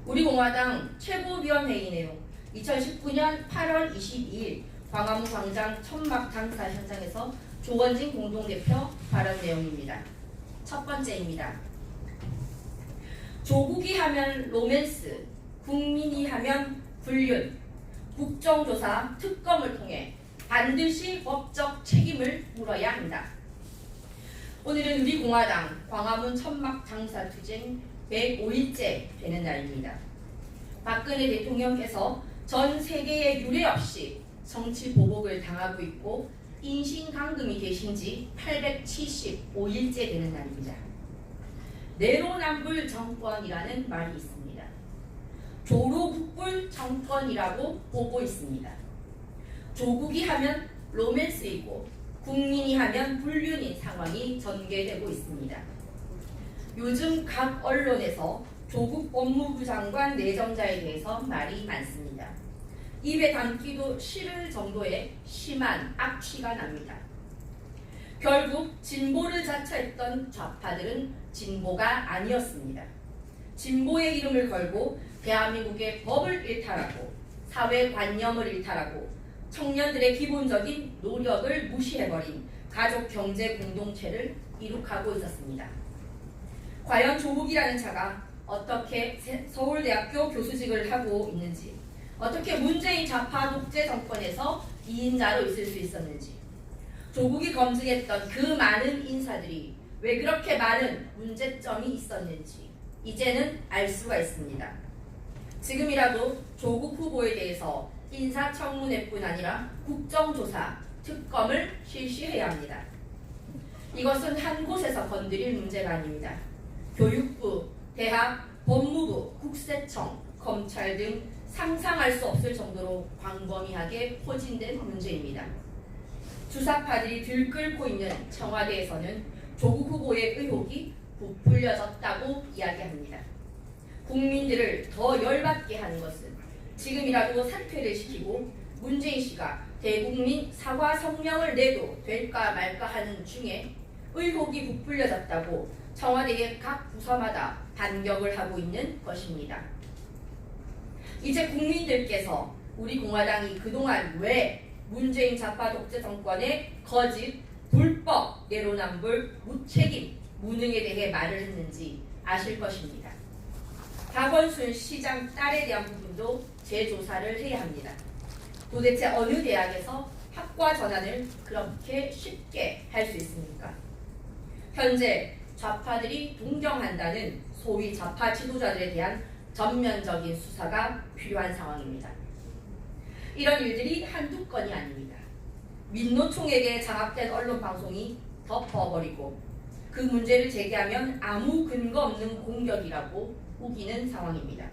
우리 공화당 최고위원회의 내용 2019년 8월 22일 광화문 광장 천막 장사 현장에서 조원진 공동대표 발언 내용입니다. 첫 번째입니다. 조국이 하면 로맨스, 국민이 하면 불륜, 국정조사 특검을 통해 반드시 법적 책임을 물어야 한다. 오늘은 우리 공화당 광화문 천막 장사 투쟁 105일째 되는 날입니다. 박근혜 대통령께서 전 세계에 유례 없이 정치 보복을 당하고 있고 인신강금이 되신 지 875일째 되는 날입니다. 내로남불 정권이라는 말이 있습니다. 조로국불 정권이라고 보고 있습니다. 조국이 하면 로맨스이고 국민이 하면 불륜인 상황이 전개되고 있습니다. 요즘 각 언론에서 조국 법무부 장관 내정자에 대해서 말이 많습니다. 입에 담기도 싫을 정도의 심한 악취가 납니다. 결국 진보를 자처했던 좌파들은 진보가 아니었습니다. 진보의 이름을 걸고 대한민국의 법을 일탈하고 사회관념을 일탈하고 청년들의 기본적인 노력을 무시해버린 가족경제 공동체를 이룩하고 있었습니다. 과연 조국이라는 자가 어떻게 서울대학교 교수직을 하고 있는지, 어떻게 문재인 좌파 독재 정권에서 2인자로 있을 수 있었는지, 조국이 검증했던 그 많은 인사들이 왜 그렇게 많은 문제점이 있었는지 이제는 알 수가 있습니다. 지금이라도 조국 후보에 대해서 인사청문회뿐 아니라 국정조사, 특검을 실시해야 합니다. 이것은 한 곳에서 건드릴 문제가 아닙니다. 교육부, 대학, 법무부, 국세청, 검찰 등 상상할 수 없을 정도로 광범위하게 포진된 문제입니다. 주사파들이 들끓고 있는 청와대에서는 조국 후보의 의혹이 부풀려졌다고 이야기합니다. 국민들을 더 열받게 하는 것은 지금이라도 사퇴를 시키고 문재인 씨가 대국민 사과 성명을 내도 될까 말까 하는 중에 의혹이 부풀려졌다고 청와대의 각 부서마다 반격을 하고 있는 것입니다. 이제 국민들께서 우리 공화당이 그동안 왜 문재인 좌파 독재 정권의 거짓, 불법, 내로남불, 무책임, 무능에 대해 말을 했는지 아실 것입니다. 박원순 시장 딸에 대한 부분도 재조사를 해야 합니다. 도대체 어느 대학에서 학과 전환을 그렇게 쉽게 할 수 있습니까? 현재 좌파들이 동경한다는 소위 좌파 지도자들에 대한 전면적인 수사가 필요한 상황입니다. 이런 일들이 한두 건이 아닙니다. 민노총에게 장악된 언론 방송이 덮어버리고 그 문제를 제기하면 아무 근거 없는 공격이라고 우기는 상황입니다.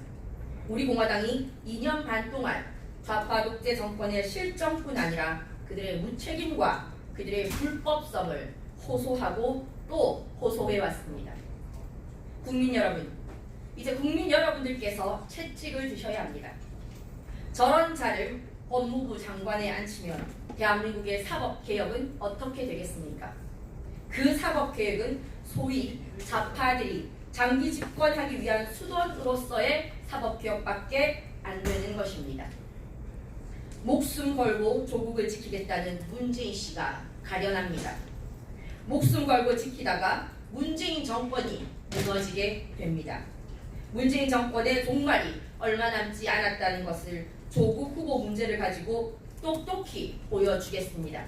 우리 공화당이 2년 반 동안 좌파 독재 정권의 실정뿐 아니라 그들의 무책임과 그들의 불법성을 호소하고 또 호소해왔습니다. 국민 여러분, 이제 국민 여러분들께서 채찍을 드셔야 합니다. 저런 자를 법무부 장관에 앉히면 대한민국의 사법개혁은 어떻게 되겠습니까? 그 사법개혁은 소위 좌파들이 장기 집권하기 위한 수단으로서의 사법개혁밖에 안 되는 것입니다. 목숨 걸고 조국을 지키겠다는 문재인 씨가 가련합니다. 목숨 걸고 지키다가 문재인 정권이 무너지게 됩니다. 문재인 정권의 종말이 얼마 남지 않았다는 것을 조국 후보 문제를 가지고 똑똑히 보여주겠습니다.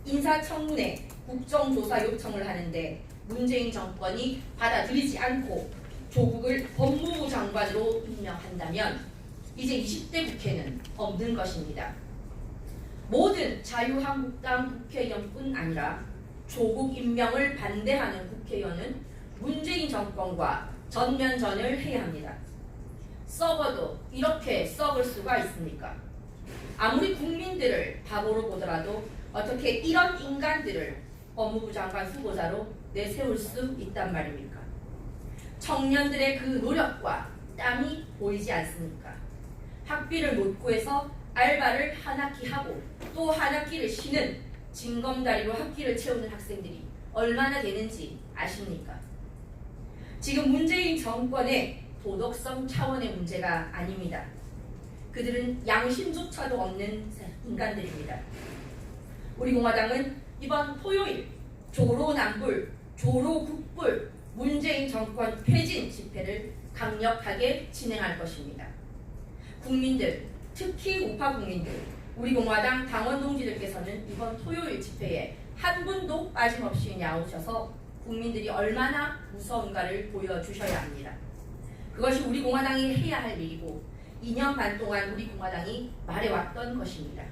인사청문회, 국정조사 요청을 하는데 문재인 정권이 받아들이지 않고 조국을 법무부 장관으로 임명한다면 이제 20대 국회는 없는 것입니다. 모든 자유한국당 국회의원뿐 아니라 조국 임명을 반대하는 국회의원은 문재인 정권과 전면전을 해야 합니다. 썩어도 이렇게 썩을 수가 있습니까? 아무리 국민들을 바보로 보더라도 어떻게 이런 인간들을 법무부 장관 후보자로 내세울 수 있단 말입니까? 청년들의 그 노력과 땀이 보이지 않습니까? 학비를 못 구해서 알바를 한 학기 하고 또 한 학기를 쉬는 징검다리로 학기를 채우는 학생들이 얼마나 되는지 아십니까? 지금 문재인 정권의 도덕성 차원의 문제가 아닙니다. 그들은 양심조차도 없는 인간들입니다. 우리 공화당은 이번 토요일 조로남불, 조로국불 문재인 정권 퇴진 집회를 강력하게 진행할 것입니다. 국민들, 특히 우파 국민들, 우리 공화당 당원 동지들께서는 이번 토요일 집회에 한 분도 빠짐없이 나오셔서 국민들이 얼마나 무서운가를 보여주셔야 합니다. 그것이 우리 공화당이 해야 할 일이고 2년 반 동안 우리 공화당이 말해왔던 것입니다.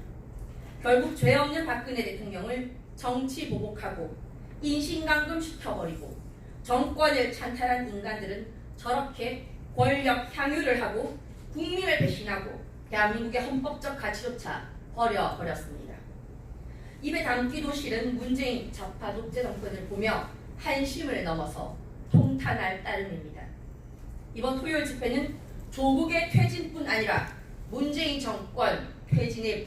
결국 죄 없는 박근혜 대통령을 정치 보복하고 인신강금 시켜버리고 정권을 찬탈한 인간들은 저렇게 권력 향유를 하고 국민을 배신하고 대한민국의 헌법적 가치조차 버려버렸습니다. 입에 담기도 싫은 문재인 좌파 독재 정권을 보며 한심을 넘어서 통탄할 따름입니다. 이번 토요일 집회는 조국의 퇴진뿐 아니라 문재인 정권 퇴진의